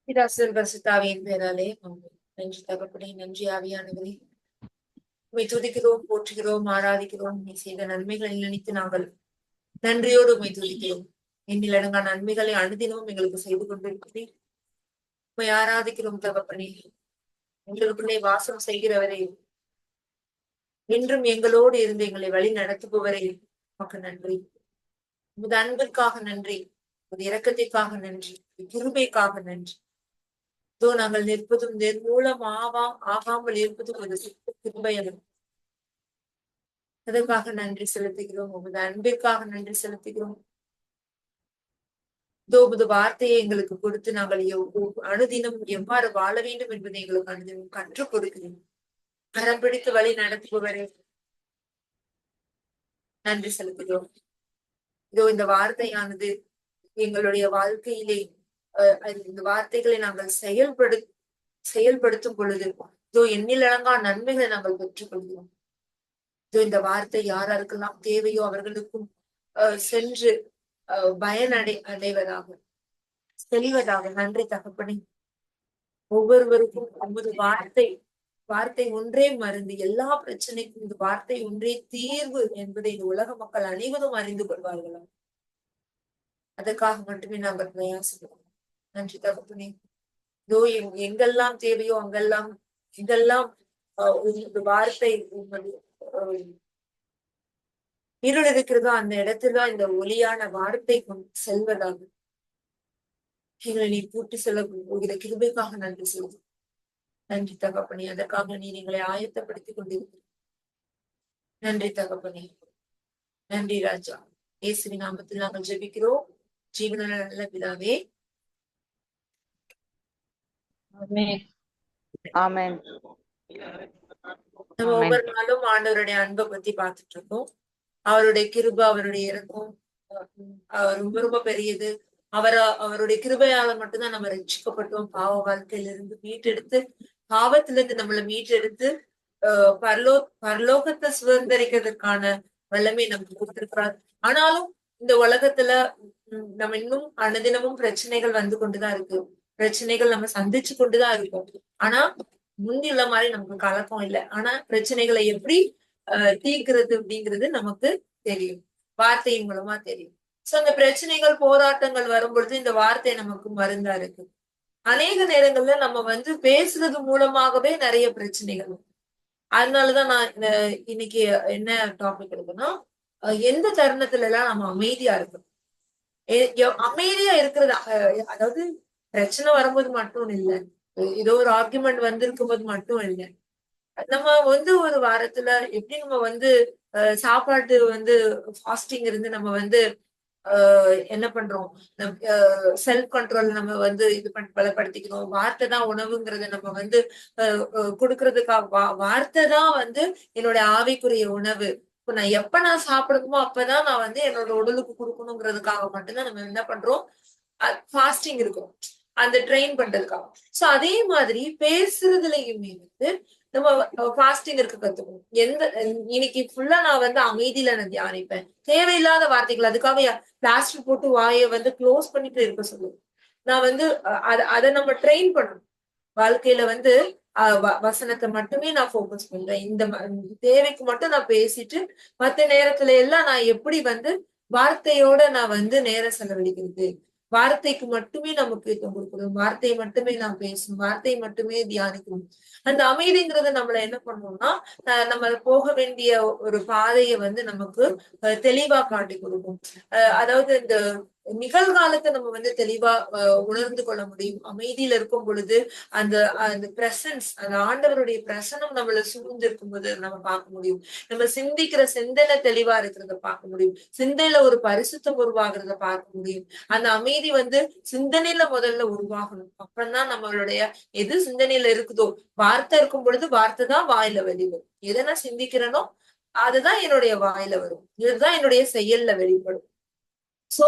பிதாசுதன் பரிசுத்தாவியின் பேராலே ஆமென். நன்றி தகப்பனே, நன்றி ஆவியானவரே. உம்மை துதிக்கிறோம், போற்றுகிறோம், ஆராதிக்கிறோம். நீ செய்த நன்மைகளை நினைத்து நாங்கள் நன்றியோடு உம்மை துதிக்கிறோம். எண்ணிலடங்கா நன்மைகளை அனுதினமும் எங்களுக்கு செய்து கொண்டிருக்கிறீர். உம்மை ஆராதிக்கிறோம் தகப்பனே. எங்களுக்குள்ளே வாசம் செய்கிறவரே, என்றும் எங்களோடு இருந்து எங்களை வழி நடத்துபவரே, உமக்கு நன்றி. உமது அன்பிற்காக நன்றி, உமது இரக்கத்திற்காக நன்றி, கிருபைக்காக நன்றி. இதோ நாங்கள் நிற்பதும் நிர்மூலம் ஆகாமல் இருப்பதும் ஒரு கிருபை. அதற்காக நன்றி செலுத்துகிறோம். உமது அன்பிற்காக நன்றி செலுத்துகிறோம். இதோ உமது வார்த்தையை எங்களுக்கு கொடுத்து நாங்கள் அனுதினம் எவ்வாறு வாழ வேண்டும் என்பதை எங்களுக்கு அனுதினம் கற்றுக் கொடுக்கிறோம். கரம் பிடித்து வழி நடத்துபவரே, நன்றி செலுத்துகிறோம். இதோ இந்த வார்த்தையானது எங்களுடைய வாழ்க்கையிலே இந்த வார்த்தைகளை நாங்கள் செயல்படுத்தும் பொழுது இதோ எண்ணிலடங்கா நன்மைகளை நாங்கள் பெற்றுக் கொள்கிறோம். இதோ இந்த வார்த்தை யாராருக்கெல்லாம் தேவையோ அவர்களுக்கும் சென்று அடைவதாக, தெளிவதாக. நன்றி தகப்பனே. ஒவ்வொருவருக்கும் ஒவ்வொரு வார்த்தை ஒன்றே மருந்து. எல்லா பிரச்சனைக்கும் இந்த வார்த்தை ஒன்றே தீர்வு என்பதை இந்த உலக மக்கள் அனைவரும் அறிந்து கொள்வார்களாம். அதற்காக மட்டுமே நாங்கள் பிரயாசப்படுவோம். நன்றி தகப்பனே. இதோ எங்கெல்லாம் தேவையோ அங்கெல்லாம் இதெல்லாம் ஒரு வார்த்தை இருள் இருக்கிறதோ அந்த இடத்துலதான் இந்த ஒளியான வார்த்தை செல்வதாக எங்களை நீ பூட்டி செல்ல போகிற கிருபைக்காக நன்றி செலுத்து. நன்றி தகப்பனே. அதற்காக நீ எங்களை ஆயத்தப்படுத்திக் கொண்டிருக்கிற நன்றி தகப்பனே. நன்றி ராஜா. இயேசுவின் நாமத்தில் நாங்கள் ஜெபிக்கிறோம் ஜீவன நல்ல பிதாவே. நம்ம ஒவ்வொரு நாளும் ஆண்டவருடைய அன்பை பத்தி பார்த்துட்டு இருக்கோம். அவருடைய கிருபை, அவருடைய இறக்கம் ரொம்ப ரொம்ப பெரியது. அவருடைய கிருபையால மட்டும்தான் நம்ம ரட்சிக்கப்பட்டோம். பாவ வாழ்க்கையில இருந்து மீட்டெடுத்து, பாவத்துல இருந்து நம்மளை மீட்டெடுத்து பரலோகத்தை சுதந்திரிக்கிறதுக்கான வல்லமை நமக்கு கொடுத்திருக்கிறார். ஆனாலும் இந்த உலகத்துல நம்ம இன்னும் அனுதினமும் பிரச்சனைகள் வந்து கொண்டுதான் இருக்கு. பிரச்சனைகள் நம்ம சந்திச்சு கொண்டுதான் இருக்கோம். ஆனா முந்தி உள்ள மாதிரி நமக்கு கலக்கம் இல்லை. ஆனா பிரச்சனைகளை எப்படி தீர்க்கிறது அப்படிங்கிறது நமக்கு தெரியும், வார்த்தையின் மூலமா தெரியும். சோ அந்த பிரச்சனைகள், போராட்டங்கள் வரும் பொழுது இந்த வார்த்தை நமக்கு மருந்தா இருக்கு. அநேக நேரங்கள்ல நம்ம பேசுறது மூலமாகவே நிறைய பிரச்சனைகள். அதனாலதான் நான் இன்னைக்கு என்ன டாபிக் எடுக்கணும், எந்த தருணத்துல எல்லாம் நம்ம அமைதியா இருக்கணும். அமைதியா இருக்கிறது, அதாவது பிரச்சனை வரும்போது மட்டும் இல்லை, ஏதோ ஒரு ஆர்குமெண்ட் வந்திருக்கும் போது மட்டும் இல்லை. நம்ம ஒரு வாரத்துல எப்படி நம்ம சாப்பாட்டு ஃபாஸ்டிங் இருந்து நம்ம என்ன பண்றோம், செல்ஃப் கண்ட்ரோல் நம்ம இது பலப்படுத்திக்கணும். வார்த்தை தான் உணவுங்கிறத நம்ம கொடுக்கறதுக்காக வார்த்தை தான் என்னோட ஆவிக்குரிய உணவு. இப்ப நான் எப்ப நான் சாப்பிடணுமோ அப்பதான் நான் என்னோட உடலுக்கு கொடுக்கணுங்கிறதுக்காக மட்டும்தான் நம்ம என்ன பண்றோம், ஃபாஸ்டிங் இருக்கும், அந்த ட்ரெயின் பண்றதுக்காக. சோ அதே மாதிரி பேசுறதுலயுமே நம்ம ஃபாஸ்டிங் இருக்க கத்துக்கணும். இன்னைக்கு ஃபுல்லா நான் அமைதியில நான் தியானிப்பேன். தேவையில்லாத வார்த்தைகள், அதுக்காக பிளாஸ்டர் போட்டு வாயை க்ளோஸ் பண்ணிட்டு இருக்க சொல்லுவேன். நான் அதை நம்ம ட்ரெயின் பண்ணணும். வாழ்க்கையில வசனத்தை மட்டுமே நான் ஃபோக்கஸ் பண்றேன். இந்த தேவைக்கு மட்டும் நான் பேசிட்டு மத்த நேரத்துல எல்லாம் நான் எப்படி வார்த்தையோட நான் நேரம் செலவழிக்கிறது, வார்த்தைக்கு மட்டுமே நான் முக்கியத்துவம் கொடுக்கணும், வார்த்தையை மட்டுமே நான் பேசணும், வார்த்தையை மட்டுமே தியானிக்கணும். அந்த அமைதிங்கிறத நம்மள என்ன பண்ணணும்னா, நம்ம போக வேண்டிய ஒரு பாதையை நமக்கு தெளிவா காட்டி கொடுக்கும். அதாவது இந்த நிகழ்காலத்தை நம்ம தெளிவா உணர்ந்து கொள்ள முடியும். அமைதியில இருக்கும் பொழுது அந்த பிரசன்ஸ், அந்த ஆண்டவருடைய பிரசனம் நம்மள சூழ்ந்து இருக்கும் போது நம்ம பார்க்க முடியும். நம்ம சிந்திக்கிற சிந்தனை தெளிவா இருக்கிறத பார்க்க முடியும். சிந்தையில ஒரு பரிசுத்தம் உருவாகிறத பார்க்க முடியும். அந்த அமைதி சிந்தனையில முதல்ல உருவாகணும். அப்பதான் நம்மளுடைய எது சிந்தனையில இருக்குதோ, வார்த்தை இருக்கும் பொழுது வார்த்தை தான் வாயில வெளிவரும். எதை நான் சிந்திக்கிறேனோ அதுதான் என்னுடைய வாயில வரும். இதுதான் என்னுடைய செயல்ல வெளிப்படும். சோ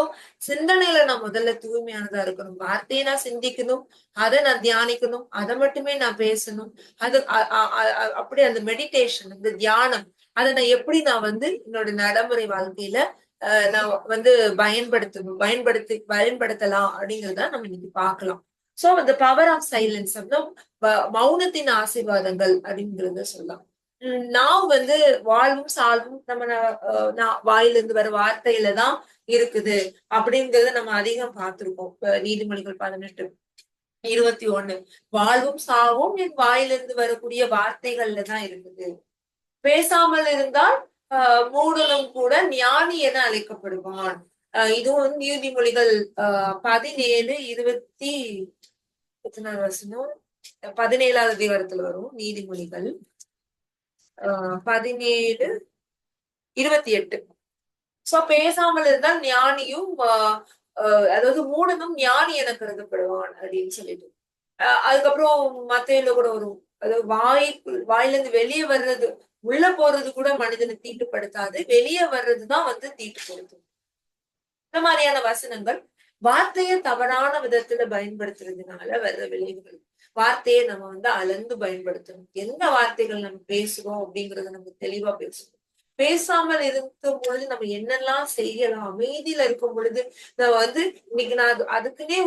சிந்தனையில நான் முதல்ல தூய்மையானதா இருக்கணும். வார்த்தையை நான் சிந்திக்கணும், அதை நான் தியானிக்கணும், அதை மட்டுமே நான் பேசணும். அது அப்படி அந்த மெடிடேஷன், இந்த தியானம், அதை நான் எப்படி நான் என்னோட நடைமுறை வாழ்க்கையில நான் பயன்படுத்தலாம் அப்படிங்கறத நம்ம இன்னைக்கு பார்க்கலாம். சோ அந்த பவர் ஆஃப் சைலன்ஸ் அப்படின்னா மௌனத்தின் ஆசீர்வாதங்கள் அப்படிங்கறத சொல்லலாம். நான் வந்து வாழ்வும் சால்வும் நம்ம வாயிலிருந்து வர வார்த்தையில தான் இருக்குது அப்படிங்கறத நம்ம அதிகம் பார்த்திருக்கோம். நீதிமொழிகள் 18:21 வாழ்வும் சாவும் என் வாயிலிருந்து வரக்கூடிய வார்த்தைகள்ல தான் இருக்குது. பேசாமல் இருந்தால் மூடனும் கூட ஞானி என அழைக்கப்படுவான். இதுவும் வந்து நீதிமொழிகள் 17:20 எத்தனாவது வசனம், 17வது அதிகாரத்துல வரும். நீதிமொழிகள் 17:28. சோ பேசாமல் இருந்தால் ஞானியும் அதாவது மூடனும் ஞானி என கருதப்படுவான் அப்படின்னு சொல்லிட்டு அதுக்கப்புறம் மத்தையில கூட வரும். அதாவது வாயில இருந்து வெளியே வர்றது, உள்ள போறது கூட மனிதனை தீட்டுப்படுத்தாது, வெளியே வர்றதுதான் வந்து தீட்டுப்படுத்தும். இந்த மாதிரியான வசனங்கள் வார்த்தையை தவறான விதத்துல பயன்படுத்துறதுனால வர்ற விளைவுகள். வார்த்தையை நம்ம வந்து அளந்து பயன்படுத்தணும். எந்த வார்த்தைகள் நம்ம பேசுறோம் அப்படிங்கறத நம்ம தெளிவா பேசணும். பேசாமல் இருக்கும் பொழுது நம்ம என்னெல்லாம் செய்யலாம், அமைதியில இருக்கும் பொழுது நான் வந்து இன்னைக்கு நான் அதுக்குன்னே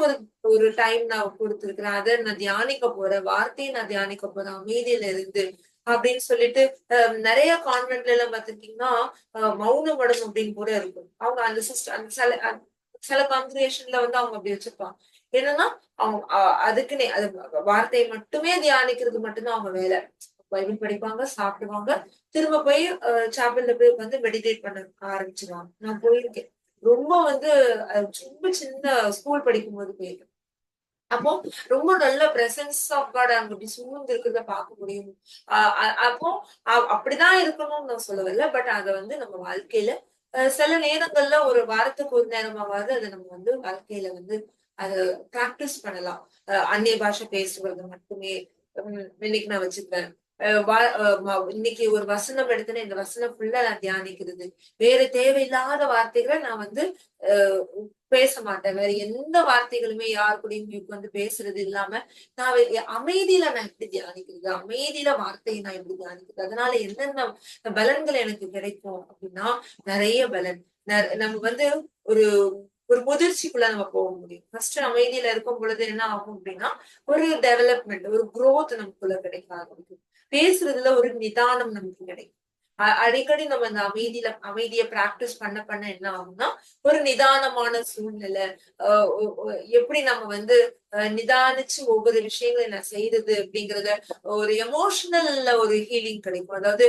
ஒரு டைம் நான் கொடுத்திருக்கிறேன். அதை நான் தியானிக்க போறேன், வார்த்தையை நான் தியானிக்க போறேன் அமைதியில இருந்து அப்படின்னு சொல்லிட்டு நிறைய கான்வென்ட்ல எல்லாம் பாத்திருக்கீங்கன்னா மௌன மடம் அப்படின்னு கூட இருக்கும். அவங்க அந்த சிஸ்டம் அந்த சில கான்கிரேஷன்ல வந்து அவங்க அப்படி வச்சிருப்பாங்க. என்னன்னா அவங்க அதுக்குன்னே அது வார்த்தையை மட்டுமே தியானிக்கிறது மட்டும்தான் அவங்க வேலை. பைபிள் படிப்பாங்க, சாப்பிடுவாங்க, திரும்ப போய் சாப்பல்ல போய் வந்து மெடிடேட் பண்ண ஆரம்பிச்சிருவாங்க. நான் போயிருக்கேன். ரொம்ப வந்து ரொம்ப சின்ன ஸ்கூல் படிக்கும் போது போயிருக்கேன். அப்போ ரொம்ப நல்ல பிரசன்ஸ் ஆஃப் காட் அங்க அப்படி சூழ்ந்து இருக்கிறத பார்க்க முடியும். அப்போ அப்படிதான் இருக்கணும்னு நான் சொல்லவில்லை. பட் அதை வந்து நம்ம வாழ்க்கையில சில நேரங்கள்ல ஒரு வாரத்துக்கு ஒரு நேரமாவது அதை நம்ம வந்து வாழ்க்கையில வந்து அதை பிராக்டிஸ் பண்ணலாம். அந்நிய பாஷை பேசுறது மட்டுமே இன்னைக்கு நான் வச்சுக்கிறேன். இன்னைக்கு ஒரு வசனம் எடுத்தேன்னா இந்த வசனம் ஃபுல்லா நான் தியானிக்கிறது. வேற தேவையில்லாத வார்த்தைகளை நான் வந்து பேச மாட்டேன். வேற எந்த வார்த்தைகளுமே யாரு கூடயும் வந்து பேசுறது இல்லாம நான் அமைதியில நான் எப்படி தியானிக்கிறது, அமைதியில வார்த்தையை நான் எப்படி தியானிக்கிறது, அதனால என்னென்ன பலன்கள் எனக்கு கிடைக்கும் அப்படின்னா நிறைய பலன். நம்ம வந்து ஒரு ஒரு முதிர்ச்சிக்குள்ள நம்ம போக முடியும். ஃபர்ஸ்ட் அமைதியில இருக்கும் பொழுது என்ன ஆகும் அப்படின்னா ஒரு டெவலப்மெண்ட், ஒரு குரோத் நமக்குள்ள கிடைக்க ஆரம்பிக்கும். பேசுறதுல ஒரு நிதானம் நமக்கு கிடைக்கும். அடிக்கடி நம்ம இந்த அமைதியை பிராக்டிஸ் பண்ண பண்ண என்ன ஆகும்னா ஒரு நிதானமான சூழ்நிலை, எப்படி நம்ம வந்து நிதானிச்சு ஒவ்வொரு விஷயங்களையும் நான் செய்யறது அப்படிங்கறத ஒரு எமோஷனல்ல ஒரு ஹீலிங் கிடைக்கும். அதாவது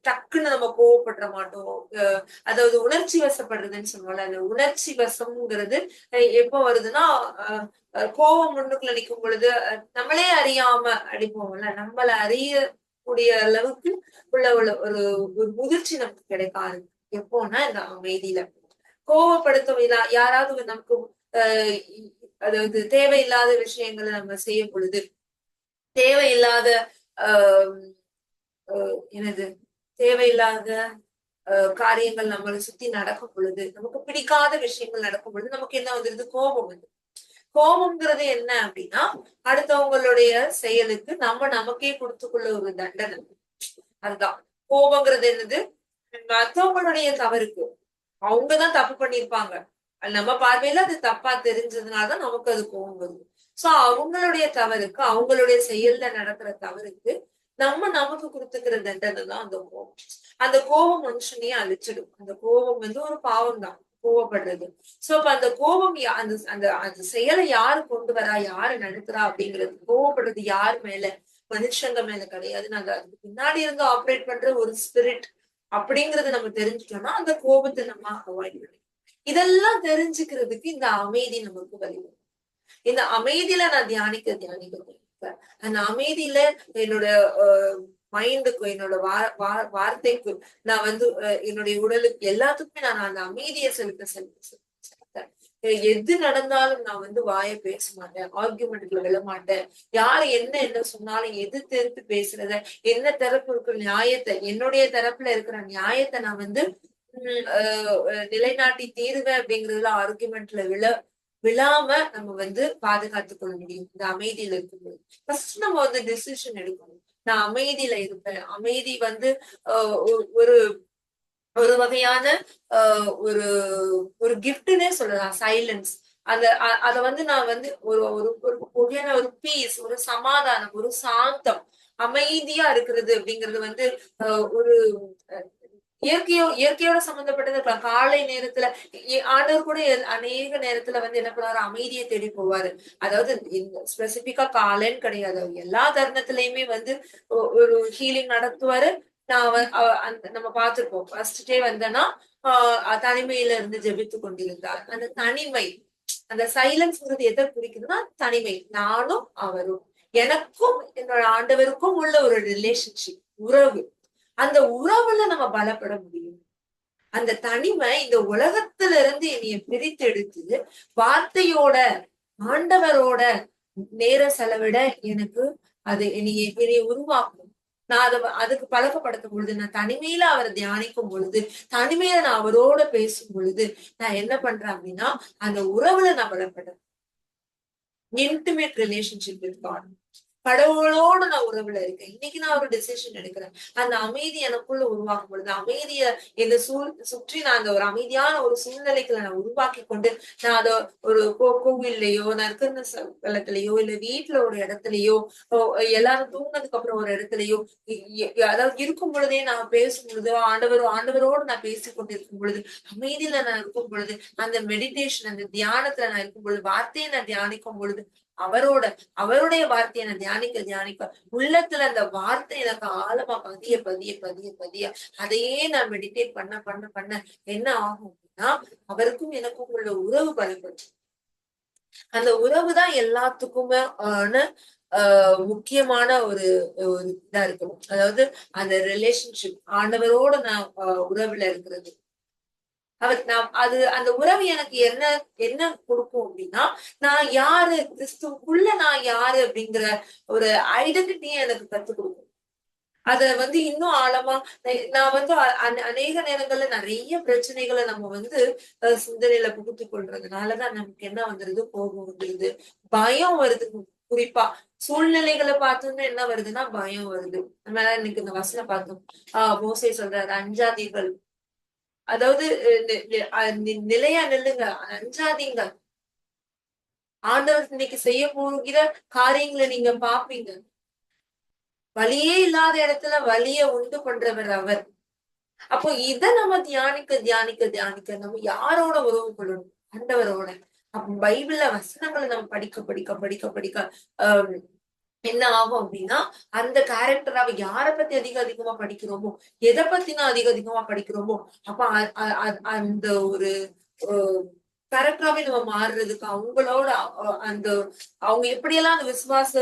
டக்குன்னு நம்ம கோவப்பட மாட்டோம். அதாவது உணர்ச்சி வசப்படுறதுன்னு சொல்லுவோம்ல, அந்த உணர்ச்சி வசம்ங்கிறது எப்ப வருதுன்னா கோபம் முன்னுக்குள்ள நிற்கும் பொழுது நம்மளே அறியாம அடிப்போம்ல, நம்மள அறியக்கூடிய அளவுக்கு உள்ள ஒரு ஒரு முதிர்ச்சி நமக்கு கிடைக்காது. எப்போன்னா இந்த அமைதியில கோவப்படுத்த யாராவது நமக்கு அதாவது தேவையில்லாத விஷயங்களை நம்ம செய்யும் பொழுது, தேவையில்லாத என்னது தேவையில்லாத காரியங்கள் நம்மளை சுத்தி நடக்கும் பொழுது, நமக்கு பிடிக்காத விஷயங்கள் நடக்கும் பொழுது நமக்கு என்ன வந்துருது, கோபம் வந்து. கோபம்ங்கிறது என்ன அப்படின்னா அடுத்தவங்களுடைய செயலுக்கு நம்ம நமக்கே கொடுத்துக்குள்ள ஒரு தண்டனை. அதுதான் கோபங்கிறது. என்னது மற்றவங்களுடைய தவறுக்கு அவங்கதான் தப்பு பண்ணிருப்பாங்க, நம்ம பார்வையில அது தப்பா தெரிஞ்சதுனாலதான் நமக்கு அது கோபம் வருது. சோ அவங்களுடைய தவறுக்கு, அவங்களுடைய செயல்ல நடக்கிற தவறுக்கு நம்ம நமக்கு கொடுத்துக்கிற தண்டனை தான் அந்த கோபம். அந்த கோபம் மனுஷனையே அழிச்சிடும். அந்த கோபம் வந்து ஒரு பாவம் தான், கோவப்படுறது. சோ அப்ப அந்த கோபம் அந்த அந்த அந்த செயலை யாரு கொண்டு வரா, யாரு நடத்துறா அப்படிங்கிறது, கோவப்படுறது யாரு மேல, மனுஷங்க மேல கிடையாது. நாங்க அதுக்கு பின்னாடி இருந்து ஆப்ரேட் பண்ற ஒரு ஸ்பிரிட் அப்படிங்கறத நம்ம தெரிஞ்சுட்டோம்னா அந்த கோபத்தை நம்ம அவாய்ட் பண்ணிக்கலாம். இதெல்லாம் தெரிஞ்சுக்கிறதுக்கு இந்த அமைதி நமக்கு வழிவரும். இந்த அமைதியில நான் தியானிக்க அந்த அமைதியில என்னோட மைண்டுக்கும் என்னோட வார்த்தைக்கு நான் வந்து என்னுடைய உடலுக்கு எல்லாத்துக்குமே நான் அந்த அமைதியை செலுத்த எது நடந்தாலும் நான் வந்து வாயை பேச மாட்டேன், ஆர்குமெண்ட்ல விழ மாட்டேன். யாரு என்ன சொன்னாலும் எது திருப்பி பேசுறத, என்ன தரப்பு இருக்கிற நியாயத்தை, என்னுடைய தரப்புல இருக்கிற நியாயத்தை நான் வந்து நிலைநாட்டி தீருவேன் அப்படிங்கறதுல ஆர்குமெண்ட்ல விழாம நம்ம வந்து பாதுகாத்து கொள்ள முடியும் இந்த அமைதியில இருக்கும்போது. ஃபர்ஸ்ட் நம்ம வந்து டிசிஷன் எடுக்கணும். நான் அமைதியில இருப்பேன். அமைதி வந்து ஒரு ஒரு வகையான ஒரு ஒரு கிஃப்ட்னே சொல்லலாம். சைலன்ஸ் அத வந்து நான் வந்து ஒரு ஒரு ஒரு பீஸ், ஒரு சமாதானம், ஒரு சாந்தம், அமைதியா இருக்கிறது அப்படிங்கிறது வந்து ஒரு இயற்கையோட சம்பந்தப்பட்டது இருக்கலாம். காலை நேரத்துல ஆண்டவர் கூட அநேக நேரத்துல வந்து என்ன பண்ணுவாரு, அமைதியை தேடி போவாரு. அதாவது ஸ்பெசிபிக்கா காலைன்னு கிடையாது, எல்லா தருணத்திலயுமே வந்து ஒரு ஹீலிங் நடத்துவாரு. நான் நம்ம பார்த்திருப்போம். ஃபர்ஸ்ட் டே வந்தேன்னா தனிமையில இருந்து ஜெபித்து கொண்டிருந்தார். அந்த தனிமை, அந்த சைலன்ஸ்ங்கிறது எதை குறிக்குதுன்னா தனிமை. நானும் அவரும், எனக்கும் என்னோட ஆண்டவருக்கும் உள்ள ஒரு ரிலேஷன்ஷிப், உறவு. அந்த உறவுல நம்ம பலப்பட முடியும். அந்த தனிமை இந்த உலகத்துல இருந்து என்னைய பிரித்தெடுத்து வார்த்தையோட, ஆண்டவரோட நேரம் செலவிட எனக்கு அது என்னைய உருவாக்கும். நான் அதுக்கு பழக்கப்படுத்தும் பொழுது, நான் தனிமையில அவரை தியானிக்கும் பொழுது, தனிமையில நான் அவரோட பேசும் பொழுது, நான் என்ன பண்றேன் அப்படின்னா அந்த உறவுல நான் பலப்படுறேன். Intimate relationship with God. கடவுளோட நான் உறவுல இருக்கேன். இன்னைக்கு நான் ஒரு டெசிஷன் எடுக்கிறேன். அந்த அமைதி எனக்குள்ள உருவாக்கும் பொழுது, அமைதிய இந்த சுற்றி நான் அந்த ஒரு அமைதியான ஒரு சூழ்நிலைக்குள்ள நான் உருவாக்கி கொண்டு, நான் அத ஒரு கோவில்லையோ, நான் இருக்கிற ஸ்தலத்திலயோ, இல்ல வீட்டுல ஒரு இடத்துலயோ, எல்லாரும் தூங்கினதுக்கு அப்புறம் ஒரு இடத்துலயோ, அதாவது இருக்கும் பொழுதே நான் பேசும் பொழுது, ஆண்டவரோடு நான் பேசிக் கொண்டிருக்கும் பொழுது, அமைதியில நான் இருக்கும் பொழுது, அந்த மெடிடேஷன், அந்த தியானத்துல நான் இருக்கும் பொழுது, வார்த்தையை நான் தியானிக்கும் பொழுது, அவருடைய வார்த்தையை நான் தியானிக்க உள்ளத்துல அந்த வார்த்தை எனக்கு ஆழமா பதிய அதையே நான் மெடிடேட் பண்ண என்ன ஆகும் அப்படின்னா, அவருக்கும் எனக்கும் உள்ள உறவு பலப்படும். அந்த உறவு தான் எல்லாத்துக்குமே முக்கியமான ஒரு இதா இருக்கணும். அதாவது அந்த ரிலேஷன்ஷிப், ஆண்டவரோட நான் உறவுல இருக்கிறது. அந்த உறவு எனக்கு என்ன என்ன கொடுக்கும் அப்படின்னா, நான் யாரு, கிறிஸ்துவுக்குள்ள நான் யாரு அப்படிங்கிற ஒரு ஐடென்டிட்டியை எனக்கு கத்துக் கொடுக்கும். அத வந்து இன்னும் ஆழமா நான் வந்து அநேக நேரங்கள்ல நிறைய பிரச்சனைகளை நம்ம வந்து சிந்தனையில புகுத்திக் கொள்றதுனாலதான் நமக்கு என்ன வந்துருது, கோபம் வந்துருது, பயம் வருது. குறிப்பா சூழ்நிலைகளை பார்த்தோம்னா என்ன வருதுன்னா பயம் வருது. நம்ம இன்னைக்கு இந்த வசனம் பார்த்தோம். மோசே சொல்றாரு, அஞ்சாதீர்கள். அதாவது நிலையா நில்லுங்க, அஞ்சாதீங்க. ஆண்டவர் இன்னைக்கு செய்ய போகிற காரியங்களை நீங்க பாப்பீங்க. வலியே இல்லாத இடத்துல வலிய உண்டு பண்றவர் அவர். அப்போ இத நம்ம தியானிக்க நம்ம யாரோட உறவு கொள்ளணும்? ஆண்டவரோட. அப்ப பைபிள்ல வசனங்களை நம்ம படிக்க என்ன ஆகும் அப்படின்னா, அந்த கேரக்டராவ யார பத்தி அதிகமா படிக்கிறோமோ, எதை பத்தி நான் அதிகமா படிக்கிறோமோ, அப்ப அந்த ஒரு கேரக்டராவே நம்ம மாறுறதுக்கு, அவங்களோட அந்த அவங்க எப்படியெல்லாம் அந்த விசுவாச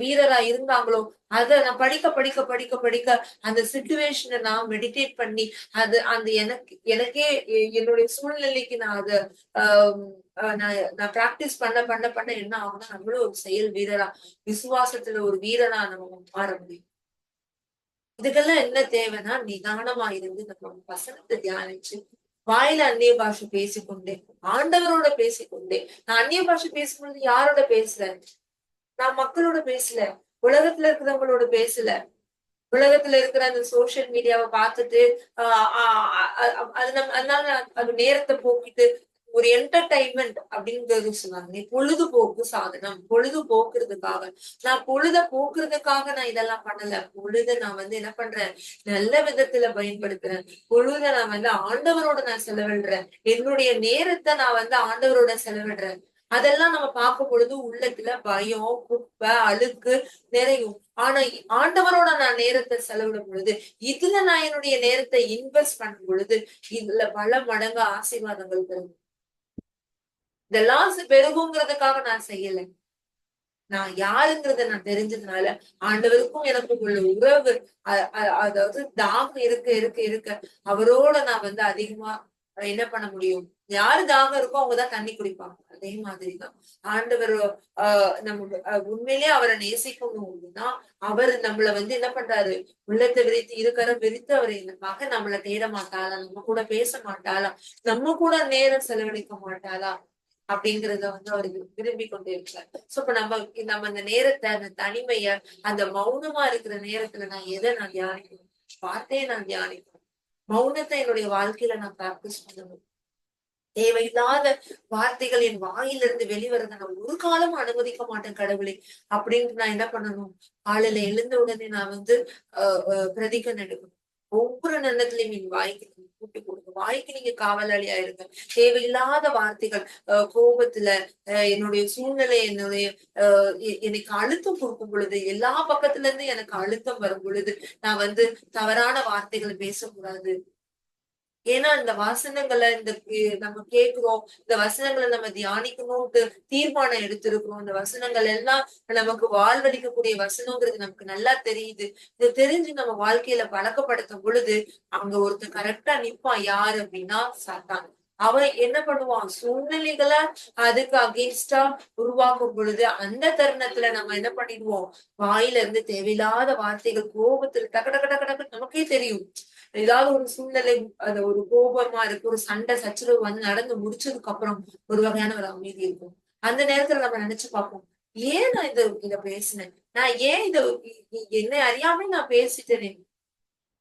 வீரரா இருந்தாங்களோ, அத நான் படிக்க அந்த சிச்சுவேஷனை நான் மெடிடேட் பண்ணி, அந்த எனக்கே என்னுடைய சூழ்நிலைக்கு நான் அத நான் பிராக்டிஸ் பண்ண என்ன ஆகும்னா, நம்மளும் ஒரு செயல் வீரரா, விசுவாசத்துல ஒரு வீரரா நம்ம மாற முடியும். இதுக்கெல்லாம் என்ன தேவைன்னா, நிதானமா இருந்து நம்ம வசனத்தை தியானிச்சு, வாயில அந்நிய பாஷை பேசிக்கொண்டே, ஆண்டவரோட பேசிக்கொண்டே. நான் அந்நிய பாஷை பேசும்பொழுது யாரோட பேசுறேன்? நான் மக்களோட பேசல, உலகத்துல இருக்கிறவங்களோட பேசல. உலகத்துல இருக்கிற அந்த சோசியல் மீடியாவை பார்த்துட்டு அதனால அது நேரத்தை போக்கிட்டு ஒரு என்டர்டைன்மெண்ட் அப்படிங்கிறது சொன்னாங்க. பொழுதுபோக்கு சாதனம், பொழுது போக்குறதுக்காக. நான் பொழுத போக்குறதுக்காக நான் இதெல்லாம் பண்ணல. பொழுத நான் வந்து என்ன பண்றேன், நல்ல விதத்துல பயன்படுத்துறேன். பொழுத நான் வந்து ஆண்டவரோட நான் செலவிடுறேன். என்னுடைய நேரத்தை நான் வந்து ஆண்டவரோட செலவிடுறேன். அதெல்லாம் நம்ம பார்க்கும் பொழுது உள்ளத்துல பயம், குப்பை, அழுக்கு நிறையும். ஆனா ஆண்டவரோட நான் நேரத்தை செலவிடும் பொழுது, இதுல நான் என்னுடைய நேரத்தை இன்வெஸ்ட் பண்ணும் பொழுது, இதுல பல மடங்கு ஆசீர்வாதங்கள் பெறும். இதெல்லாம் பெருகுங்கிறதுக்காக நான் செய்யல. நான் யாருங்கிறத நான் தெரிஞ்சதுனால, ஆண்டவருக்கும் எனக்கும் உள்ள உறவு, அதாவது தாகம் இருக்க அவரோட நான் வந்து அதிகமா என்ன பண்ண முடியும்? யாரு தாகம் இருக்கோ அவங்கதான் தண்ணி குடிப்பாங்க. அதே மாதிரிதான் ஆண்டவர் நம்ம உண்மையிலேயே அவரை நேசிக்கணும் அப்படின்னா, அவர் நம்மள வந்து என்ன பண்றாரு, உள்ளத்தை விரித்து இருக்கற விரித்து அவர் எனக்காக நம்மளை தேட மாட்டாளா, நம்ம கூட பேச மாட்டாளா, நம்ம கூட நேரம் செலவழிக்க மாட்டாளா அப்படிங்கறத வந்து அவர் விரும்பி கொண்டே இருக்கிறார். சோ இப்ப நம்ம அந்த நேரத்தை, அந்த தனிமைய, அந்த மௌனமா இருக்கிற நேரத்துல நான் எதை நான் தியானிக்கணும்? வார்த்தையை நான் தியானிக்கணும். மௌனத்தை என்னுடைய வாழ்க்கையில நான் பிராக்டிஸ் பண்ணணும். தேவையில்லாத வார்த்தைகள் என் வாயிலிருந்து வெளிவரத நான் ஒரு காலம் அனுமதிக்க மாட்டேன் கடவுளே அப்படின்ட்டு நான் என்ன பண்ணணும்? காலையில எழுந்த உடனே நான் பிரதிகன் எடுக்கணும். ஒவ்வொரு நேரத்திலயும் என் வாய்க்கு நீங்க கூட்டி கொடுங்க. வாய்க்கு நீங்க காவலாளியா இருங்க. தேவையில்லாத வார்த்தைகள், கோபத்துல, என்னுடைய சூழ்நிலை, என்னுடைய எனக்கு அழுத்தம் கொடுக்கும் பொழுது, எல்லா பக்கத்துல இருந்து எனக்கு அழுத்தம் வரும் பொழுது நான் தவறான வார்த்தைகளை பேசக்கூடாது. ஏன்னா இந்த வசனங்களை நம்ம கேட்கிறோம், இந்த வசனங்களை நம்ம தியானிக்கணும்ட்டு தீர்மானம் எடுத்திருக்கிறோம். இந்த வசனங்கள் எல்லாம் நமக்கு வாழ்வழிக்கக்கூடிய வசனங்கிறது நமக்கு நல்லா தெரியுது. இது தெரிஞ்சு நம்ம வாழ்க்கையில பழக்கப்படுத்தும் பொழுது அங்க ஒருத்தர் கரெக்டா நிப்பான். யாரு அப்படின்னா சாத்தான். அவன் என்ன பண்ணுவான்? சூழ்நிலைகளை அதுக்கு அகேன்ஸ்டா உருவாக்கும் பொழுது அந்த தருணத்துல நம்ம என்ன பண்ணிடுவோம்? வாயில இருந்து தேவையில்லாத வார்த்தைகள், கோபத்துல டக்கு டக்கு டக்கு டக்கு நமக்கே தெரியும். ஏதாவது ஒரு சூழ்நிலை, அந்த ஒரு கோபமா இருக்கு, ஒரு சண்டை சச்சரவு நடந்து முடிச்சதுக்கு அப்புறம் ஒரு வகையான ஒரு அமைதி இருக்கும். அந்த நேரத்துல நம்ம நினைச்சு பார்ப்போம், ஏன் நான் இத பேசினேன்? நான் ஏன் என்னை அறியாம நான் பேசிட்டேனே?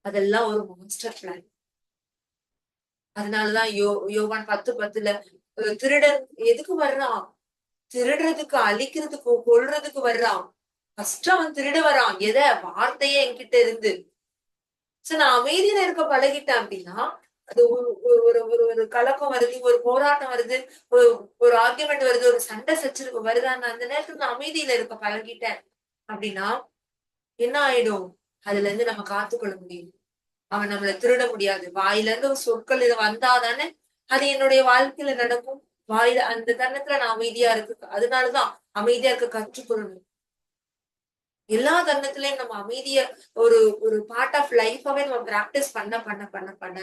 அதெல்லாம் ஒரு மாஸ்டர் பிளான். அதனாலதான் யோவான் 10:10 திருடன் எதுக்கு வர்றான்? திருடுறதுக்கு, அழிக்கிறதுக்கு, கொல்றதுக்கு வர்றான். ஃபர்ஸ்ட் அவன் திருட வரான். வார்த்தையே என்கிட்ட இருந்து. நான் அமைதியில இருக்க பழகிட்டேன் அப்படின்னா, அது ஒரு கலக்கம் வருது, ஒரு போராட்டம் வருது, ஒரு ஆர்குமெண்ட் வருது, ஒரு சண்டை சச்சரவு வருதான்னு அந்த நேரத்துல நான் அமைதியில இருக்க பழகிட்டேன் அப்படின்னா என்ன ஆயிடும்? அதுல இருந்து நம்ம காத்துக்கொள்ள முடியும். அவன் நம்மள திருட முடியாது. வாயில இருந்து ஒரு சொற்கள் இது வந்தாதானே அது என்னுடைய வாழ்க்கையில நடக்கும். வாயில அந்த தருணத்துல நான் அமைதியா இருக்கு. அதனாலதான் அமைதியா இருக்க கற்றுக்கொள்ளணும். எல்லா தருணத்திலயும் நம்ம அமைதிய ஒரு ஒரு பார்ட் ஆஃப் லைஃபாவே நம்ம பிராக்டிஸ் பண்ண பண்ண பண்ண பண்ண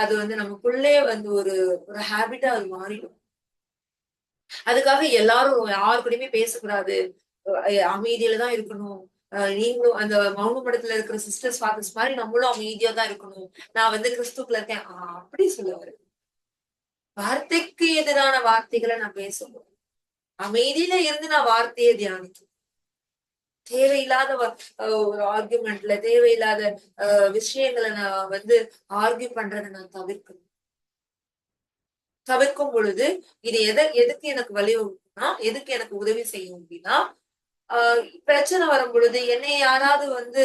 அது நமக்குள்ளே ஒரு ஒரு ஹேபிட்டா அது மாறிடும். அதுக்காக எல்லாரும் யாரு கூடயுமே பேசக்கூடாது, அமைதியில தான் இருக்கணும். நீங்களும் அந்த மௌன படத்துல இருக்கிற சிஸ்டர்ஸ் ஃபாதர்ஸ் மாதிரி நம்மளும் அமைதியா தான் இருக்கணும். நான் கிறிஸ்துக்குள்ள இருக்கேன் அப்படி சொல்லுவாரு. வார்த்தைக்கு எதிரான வார்த்தைகளை நான் பேசணும். அமைதியில இருந்து நான் வார்த்தையை தியானிக்கும். தேவையில்லாத ஒரு ஆர்குமெண்ட்ல தேவையில்லாத விஷயங்களை நான் ஆர்கியூ பண்றதை நான் தவிர்க்கும் பொழுது இது எதுக்கு எனக்கு வழிவகுக்கும்னா, எதுக்கு எனக்கு உதவி செய்யும் அப்படின்னா, பிரச்சனை வரும் பொழுது என்னை யாராவது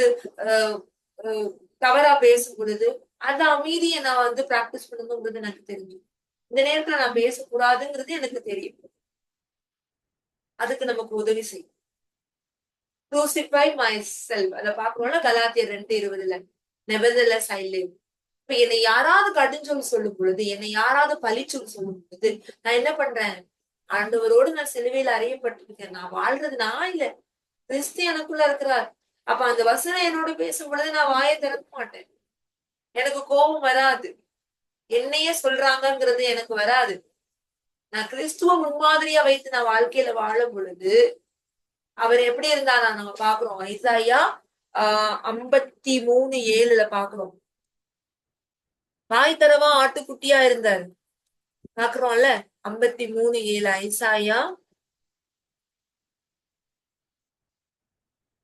தவறா பேசும் பொழுது அந்த அமைதியை நான் பிராக்டிஸ் பண்ணணுங்கிறது எனக்கு தெரியும். இந்த நேரத்துல நான் பேசக்கூடாதுங்கிறது எனக்கு தெரியும். அதுக்கு நமக்கு உதவி செய்யும். crucify myself அத பாக்குறோம்ல, கலாத்தியர் 2:20. nevertheless I live. இப்ப என்னை யாராவது கடுஞ்சொல் சொல்லும் பொழுது, என்னை யாராவது பழிச்சொல் சொல்லும் பொழுது நான் என்ன பண்றேன்? ஆண்டவரோடு நான் சிலுவையில் அறையப்பட்டிருக்கேன். நான் வாழ்றது நான் இல்ல, கிறிஸ்து எனக்குள்ள இருக்கிறார். அப்ப அந்த வசனம் என்னோட பேசும் பொழுது நான் வாயை திறக்க மாட்டேன். எனக்கு கோபம் வராது. என்னையே சொல்றாங்கிறது எனக்கு வராது. நான் கிறிஸ்துவ முன்மாதிரியா வைத்து நான் வாழ்க்கையில வாழும் பொழுது அவர் எப்படி இருந்தாரா நம்ம பாக்குறோம். ஐசாயா 53:7 பாக்குறோம். வாய் தரவா ஆட்டுக்குட்டியா இருந்தாரு. பாக்குறோம்ல, 53:7 ஐசாயா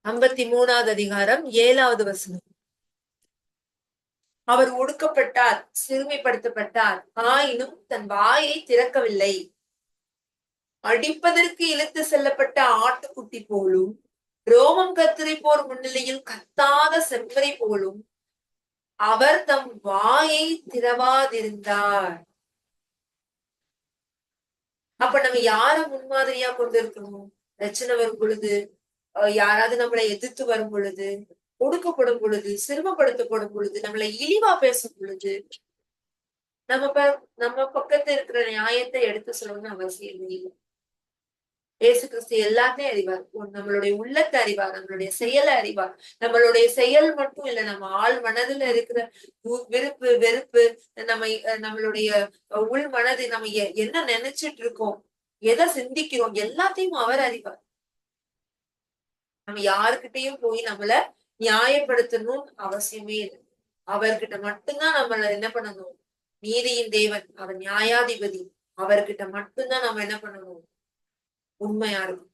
53வது அதிகாரம் 7வது வசனம். அவர் ஒடுக்கப்பட்டார், சிறுமைப்படுத்தப்பட்டார், ஆயினும் தன் வாயை திறக்கவில்லை. அடிப்பதற்கு இழுத்து செல்லப்பட்ட ஆட்டுக்குட்டி போலும், ரோமம் கத்தரிப்போர் முன்னிலையில் கத்தாத செம்மறி போலும் அவர் தம் வாயை திறவாதிருந்தார். அப்ப நம்ம யார முன்மாதிரியா கொண்டு இருக்கணும்? பிரச்சனை வரும் பொழுது, யாராவது நம்மளை எதிர்த்து வரும் பொழுது, ஒடுக்கப்படும் பொழுது, சிறுமப்படுத்தப்படும் பொழுது, நம்மளை இழிவா பேசும் பொழுது நம்ம பக்கத்துல இருக்கிற நியாயத்தை எடுத்து சொல்லணும்னு அவசியம் இல்லை. இயேசு கிறிஸ்து எல்லாத்தையும் அறிவார். நம்மளுடைய உள்ளத்தை அறிவார், நம்மளுடைய செயலை அறிவார். நம்மளுடைய செயல் மட்டும் இல்ல, நம்ம ஆள் மனதுல இருக்கிற விருப்பு வெறுப்பு, நம்மளுடைய உள் மனது, நம்ம என்ன நினைச்சிட்டு இருக்கோம், எதை சிந்திக்கிறோம், எல்லாத்தையும் அவர் அறிவார். நம்ம யாருக்கிட்டையும் போய் நம்மள நியாயப்படுத்தணும்னு அவசியமே இல்லை. அவர்கிட்ட மட்டும்தான் நம்மள என்ன பண்ணணும்? நீதியின் தேவன், அவர் நியாயாதிபதி, அவர்கிட்ட மட்டும்தான் நம்ம என்ன பண்ணணும்? உண்மையா இருக்கும்.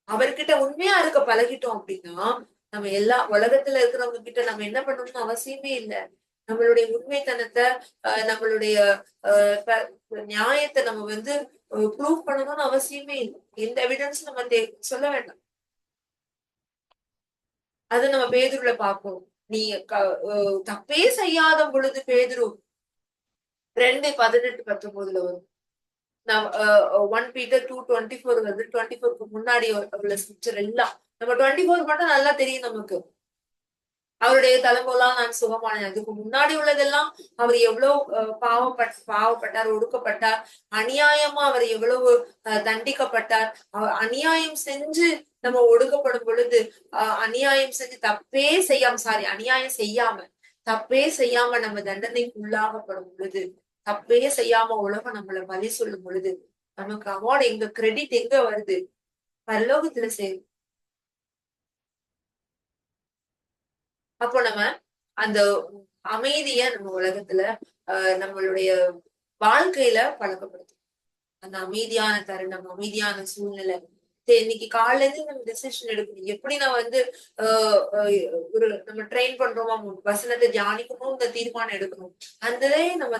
அவர்கிட்ட உண்மையா இருக்க பழகிட்டோம் அப்படின்னா நம்ம எல்லா உலகத்துல இருக்கிறவங்க கிட்ட நம்ம என்ன பண்ணணும்னு அவசியமே இல்லை. நம்மளுடைய உண்மைத்தனத்தை நம்மளுடைய நியாயத்தை நம்ம வந்து ப்ரூவ் பண்ணணும்னு அவசியமே இல்லை. எந்த எவிடன்ஸ் நம்ம சொல்ல வேண்டாம். அது நம்ம பேதுருல பார்ப்போம். நீ தப்பே செய்யாத பொழுது பேதுரு 2:18-19 வரும். நான் 1 Peter 2:24 வருது. 24க்கு முன்னாடி உள்ள ஸ்கிரிப்சர் எல்லாம் நம்ம 24 மட்டும் நல்லா தெரியும் நமக்கு. அவருடைய தலைமுலாம் நான் சுகமானேன். அதுக்கு முன்னாடி உள்ளதெல்லாம் அவர் எவ்வளவு பாவப்பட்டார், ஒடுக்கப்பட்டார், அநியாயமா அவர் எவ்வளவு தண்டிக்கப்பட்டார். அநியாயம் செஞ்சு நம்ம ஒடுக்கப்படும் பொழுது அநியாயம் செஞ்சு அநியாயம் செய்யாம தப்பே செய்யாம நம்ம தண்டனைக்கு உள்ளாகப்படும் பொழுது, தப்பே செய்யாம உலகம் நம்மள பலி சொல்லும் பொழுது நமக்கு அவார்டு எங்க கிரெடிட் எங்க வருது? பரலோகத்துல சேரும். அப்போ நம்ம அந்த அமைதிய நம்ம உலகத்துல நம்மளுடைய வாழ்க்கையில பழக்கப்படுத்தும். அந்த அமைதியான தருணம், அமைதியான சூழ்நிலை. இன்னைக்கு காலையில இருந்து நம்ம டெசிஷன் எடுக்கணும். எப்படி நான் வந்து ஒரு நம்ம ட்ரெயின் பண்றோமா, வசனத்தை தியானிக்கணும், இந்த தீர்மானம் எடுக்கணும். அந்த நம்ம